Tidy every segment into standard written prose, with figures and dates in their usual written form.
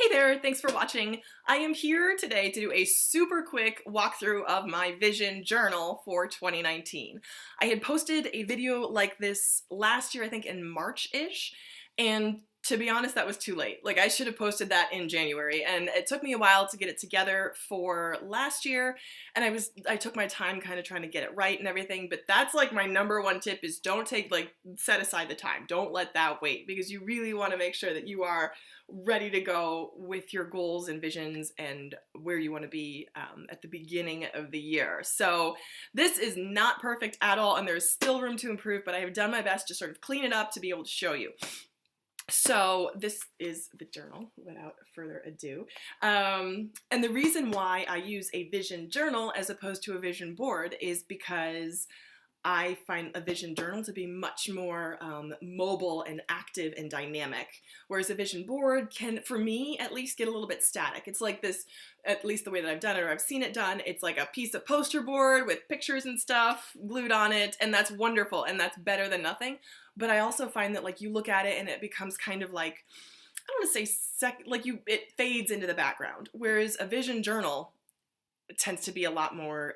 Hey there, thanks for watching. I am here today to do a super quick walkthrough of my vision journal for 2019. I had posted a video like this last year, I think in March-ish, and to be honest, that was too late. Like, I should have posted that in January, and it took me a while to get it together for last year, and I took my time kind of trying to get it right and everything, but that's like my number one tip is don't set aside the time. Don't let that wait, because you really want to make sure that you are ready to go with your goals and visions and where you want to be at the beginning of the year. So this is not perfect at all, and there's still room to improve, but I have done my best to sort of clean it up to be able to show you. So this is the journal, without further ado. And the reason why I use a vision journal as opposed to a vision board is because I find a vision journal to be much more mobile and active and dynamic, whereas a vision board can, for me at least, get a little bit static. It's like this, at least the way that I've done it or I've seen it done, it's like a piece of poster board with pictures and stuff glued on it, and that's wonderful and that's better than nothing. But I also find that like you look at it and it becomes kind of like, I don't want to say it fades into the background, whereas a vision journal tends to be a lot more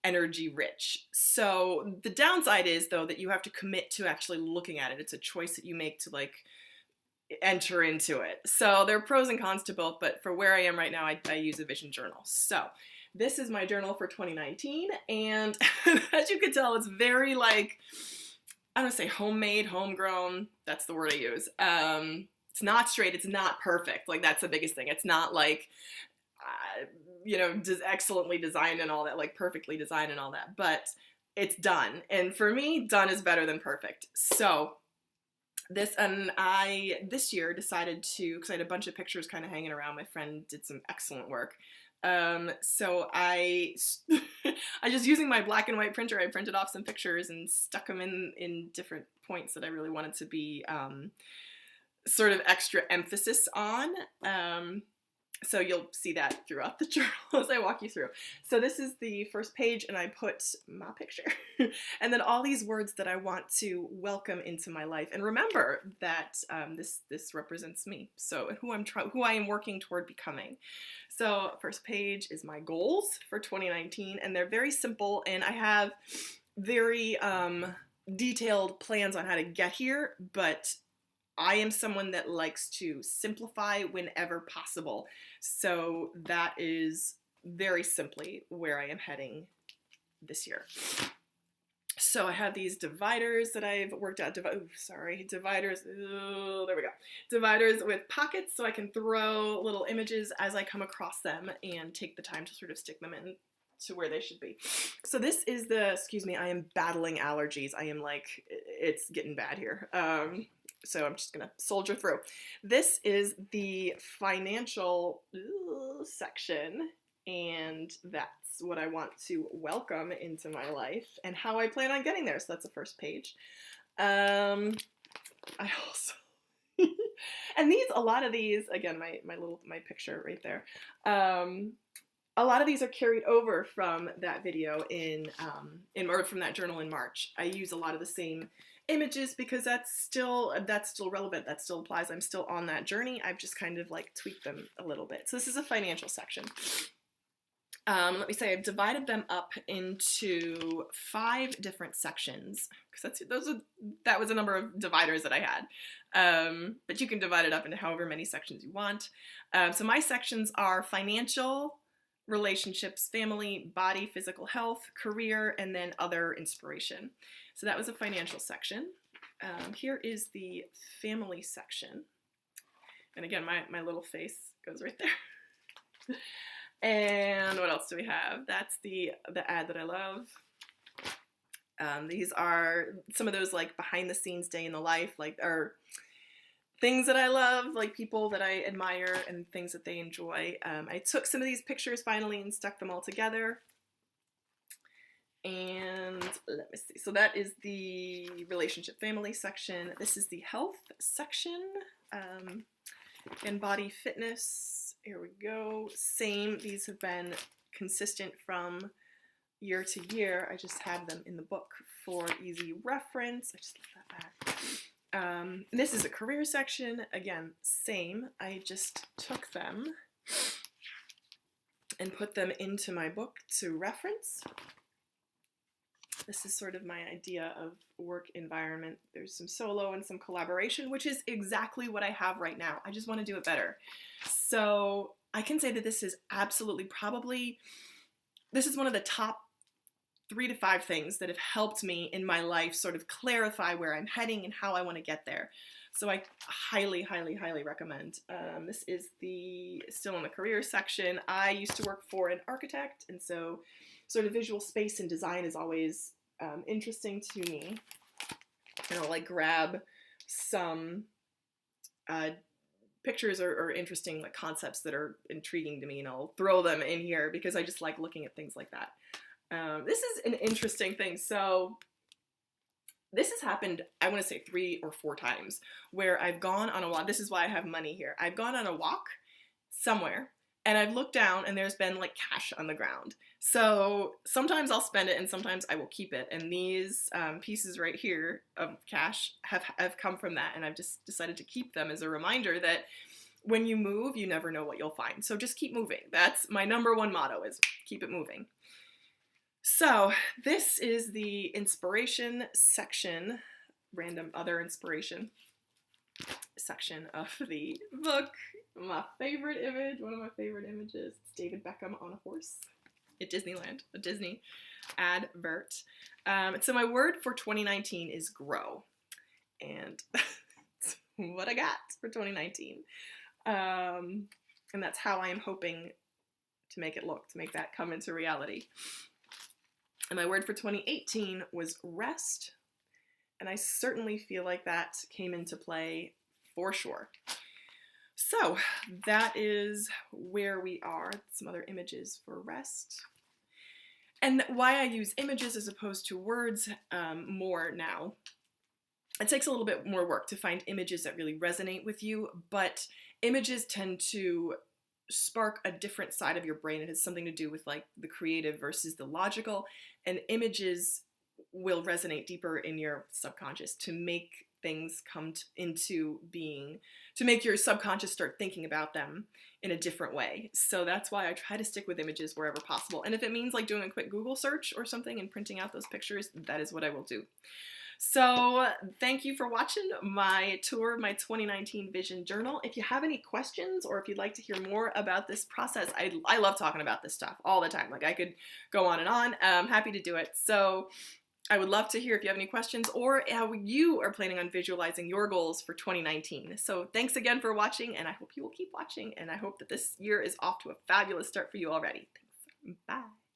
energy rich. So the downside is, though, that you have to commit to actually looking at it. It's a choice that you make to like enter into it. So there are pros and cons to both, but for where I am right now, I use a vision journal. So this is my journal for 2019, and as you can tell, it's very like, I don't say homemade, homegrown, that's the word I use. It's not straight, it's not perfect. Like, that's the biggest thing. It's not like, excellently designed and all that, like perfectly designed and all that, but it's done. And for me, done is better than perfect. So this year decided to, because I had a bunch of pictures kind of hanging around, my friend did some excellent work. So I just using my black and white printer, I printed off some pictures and stuck them in different points that I really wanted to be sort of extra emphasis on. So you'll see that throughout the journal as I walk you through. So this is the first page, and I put my picture and then all these words that I want to welcome into my life. And remember that this represents me, so who I am working toward becoming. So first page is my goals for 2019, and they're very simple, and I have very detailed plans on how to get here, but I am someone that likes to simplify whenever possible. So that is very simply where I am heading this year. So I have these dividers that I've worked out. Dividers. Oh, there we go. Dividers with pockets, so I can throw little images as I come across them and take the time to sort of stick them in to where they should be. So this is I am battling allergies. I am like, it's getting bad here. So I'm just gonna soldier through. This is the financial section, and that's what I want to welcome into my life and how I plan on getting there. So that's the first page. I also and a lot of these, again, my picture right there. A lot of these are carried over from that video or from that journal in March. I use a lot of the same images because that's still relevant, that still applies. I'm still on that journey. I've just kind of like tweaked them a little bit. So this is a financial section. Let me say I've divided them up into 5 different sections, because that was a number of dividers that I had. But you can divide it up into however many sections you want. So my sections are financial, relationships, family, body, physical health, career, and then other inspiration. So that was a financial section. Here is the family section. And again, my little face goes right there. And what else do we have? That's the ad that I love. These are some of those like behind the scenes day in the life, or things that I love, like people that I admire and things that they enjoy. I took some of these pictures finally and stuck them all together. And let me see. So that is the relationship family section. This is the health section. And body fitness. Here we go. Same. These have been consistent from year to year. I just have them in the book for easy reference. I just left that back. This is a career section. Again, same. I just took them and put them into my book to reference. This is sort of my idea of work environment. There's some solo and some collaboration, which is exactly what I have right now. I just want to do it better. So I can say that this is absolutely probably, this is one of the top 3 to 5 things that have helped me in my life sort of clarify where I'm heading and how I want to get there. So I highly, highly, highly recommend. This is still in the career section. I used to work for an architect, and so sort of visual space and design is always interesting to me. And I'll like grab some pictures or interesting like concepts that are intriguing to me, and I'll throw them in here because I just like looking at things like that. This is an interesting thing. So this has happened, I want to say 3 or 4 times, where I've gone on a walk. This is why I have money here. I've gone on a walk somewhere, and I've looked down, and there's been like cash on the ground. So sometimes I'll spend it, and sometimes I will keep it. And these pieces right here of cash have come from that, and I've just decided to keep them as a reminder that when you move, you never know what you'll find. So just keep moving. That's my #1 motto, is keep it moving. So this is the inspiration section, random other inspiration section of the book. My favorite image, one of my favorite images, it's David Beckham on a horse at Disneyland, a Disney advert. So my word for 2019 is grow. And that's what I got for 2019. And that's how I am hoping to make it look, to make that come into reality. And my word for 2018 was rest, and I certainly feel like that came into play for sure. So that is where we are. Some other images for rest. And why I use images as opposed to words more now. It takes a little bit more work to find images that really resonate with you, but images tend to spark a different side of your brain. It has something to do with like the creative versus the logical, and images will resonate deeper in your subconscious to make things come into being, to make your subconscious start thinking about them in a different way. So that's why I try to stick with images wherever possible. And if it means like doing a quick Google search or something and printing out those pictures, that is what I will do. So thank you for watching my tour of my 2019 Vision Journal. If you have any questions or if you'd like to hear more about this process, I love talking about this stuff all the time. Like I could go on and on. I'm happy to do it. So I would love to hear if you have any questions or how you are planning on visualizing your goals for 2019. So thanks again for watching, and I hope you will keep watching, and I hope that this year is off to a fabulous start for you already. Thanks. Bye.